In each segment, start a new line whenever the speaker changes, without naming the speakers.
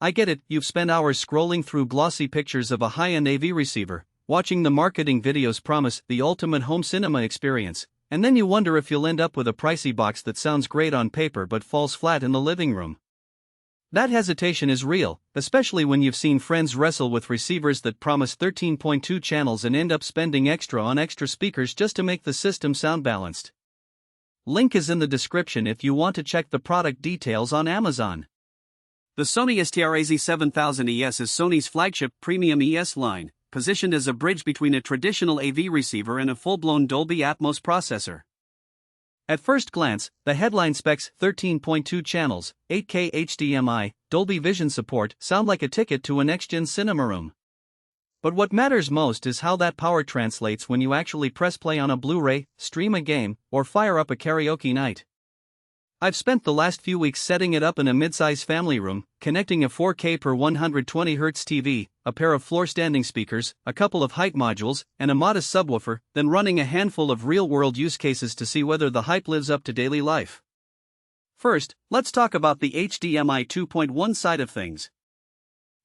I get it, you've spent hours scrolling through glossy pictures of a high-end AV receiver, watching the marketing videos promise the ultimate home cinema experience, and then you wonder if you'll end up with a pricey box that sounds great on paper but falls flat in the living room. That hesitation is real, especially when you've seen friends wrestle with receivers that promise 13.2 channels and end up spending extra on extra speakers just to make the system sound balanced. Link is in the description if you want to check the product details on Amazon. The Sony STRAZ7000ES is Sony's flagship premium ES line, positioned as a bridge between a traditional AV receiver and a full-blown Dolby Atmos processor. At first glance, the headline specs 13.2 channels, 8K HDMI, Dolby Vision support sound like a ticket to a next-gen cinema room. But what matters most is how that power translates when you actually press play on a Blu-ray, stream a game, or fire up a karaoke night. I've spent the last few weeks setting it up in a mid-size family room, connecting a 4K per 120Hz TV, a pair of floor-standing speakers, a couple of height modules, and a modest subwoofer, then running a handful of real-world use cases to see whether the hype lives up to daily life. First, let's talk about the HDMI 2.1 side of things.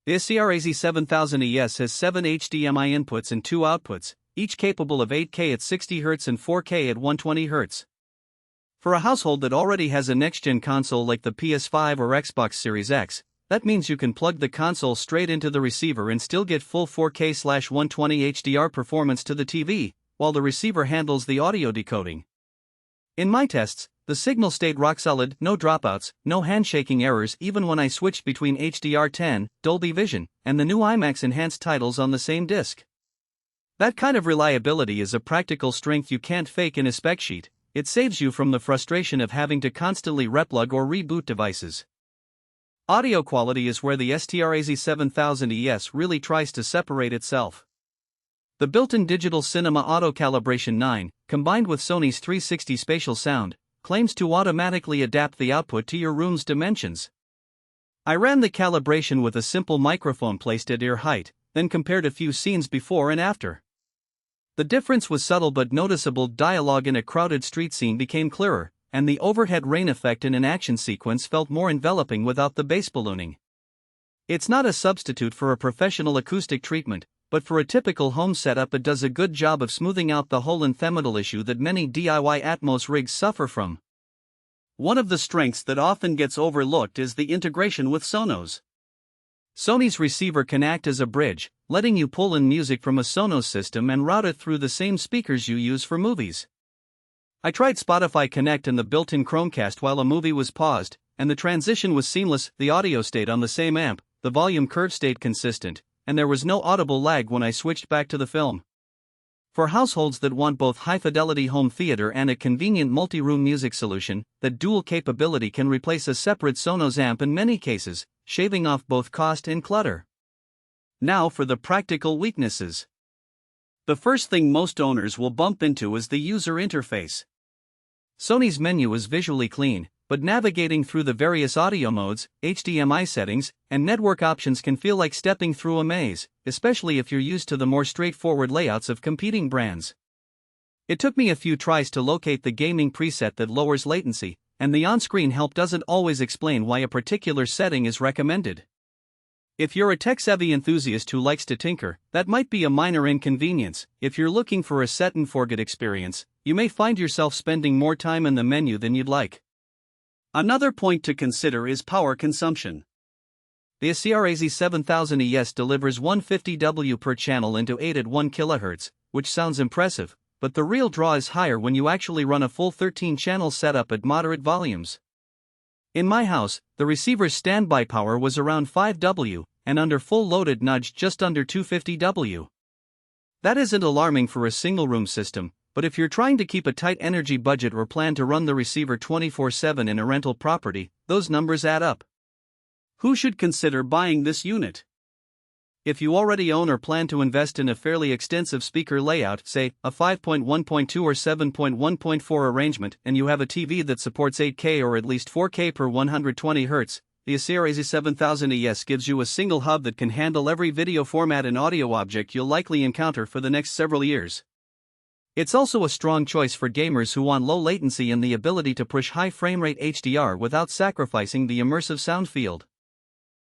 The STRAZ7000ES has 7 HDMI inputs and 2 outputs, each capable of 8K at 60Hz and 4K at 120Hz. For a household that already has a next-gen console like the PS5 or Xbox Series X, that means you can plug the console straight into the receiver and still get full 4K/120 HDR performance to the TV, while the receiver handles the audio decoding. In my tests, the signal stayed rock solid, no dropouts, no handshaking errors even when I switched between HDR10, Dolby Vision, and the new IMAX enhanced titles on the same disc. That kind of reliability is a practical strength you can't fake in a spec sheet. It saves you from the frustration of having to constantly replug or reboot devices. Audio quality is where the STRAZ7000ES really tries to separate itself. The built-in digital cinema auto calibration 9, combined with Sony's 360 spatial sound, claims to automatically adapt the output to your room's dimensions. I ran the calibration with a simple microphone placed at ear height, then compared a few scenes before and after. The difference was subtle but noticeable. Dialogue in a crowded street scene became clearer, and the overhead rain effect in an action sequence felt more enveloping without the bass ballooning. It's not a substitute for a professional acoustic treatment, but for a typical home setup it does a good job of smoothing out the whole inthemadal issue that many DIY Atmos rigs suffer from. One of the strengths that often gets overlooked is the integration with Sonos. Sony's receiver can act as a bridge, letting you pull in music from a Sonos system and route it through the same speakers you use for movies. I tried Spotify Connect and the built-in Chromecast while a movie was paused, and the transition was seamless. The audio stayed on the same amp, the volume curve stayed consistent, and there was no audible lag when I switched back to the film. For households that want both high-fidelity home theater and a convenient multi-room music solution, that dual capability can replace a separate Sonos amp in many cases, shaving off both cost and clutter. Now for the practical weaknesses. The first thing most owners will bump into is the user interface. Sony's menu is visually clean, but navigating through the various audio modes, HDMI settings, and network options can feel like stepping through a maze, especially if you're used to the more straightforward layouts of competing brands. It took me a few tries to locate the gaming preset that lowers latency, and the on-screen help doesn't always explain why a particular setting is recommended. If you're a tech-savvy enthusiast who likes to tinker, that might be a minor inconvenience. If you're looking for a set-and-forget experience, you may find yourself spending more time in the menu than you'd like. Another point to consider is power consumption. The STRAZ7000ES delivers 150W per channel into 8 at 1 kHz, which sounds impressive, but the real draw is higher when you actually run a full 13-channel setup at moderate volumes. In my house, the receiver's standby power was around 5W, and under full loaded nudged just under 250W. That isn't alarming for a single-room system, but if you're trying to keep a tight energy budget or plan to run the receiver 24/7 in a rental property, those numbers add up. Who should consider buying this unit? If you already own or plan to invest in a fairly extensive speaker layout, say, a 5.1.2 or 7.1.4 arrangement, and you have a TV that supports 8K or at least 4K per 120Hz, the STRAZ7000ES gives you a single hub that can handle every video format and audio object you'll likely encounter for the next several years. It's also a strong choice for gamers who want low latency and the ability to push high frame rate HDR without sacrificing the immersive sound field.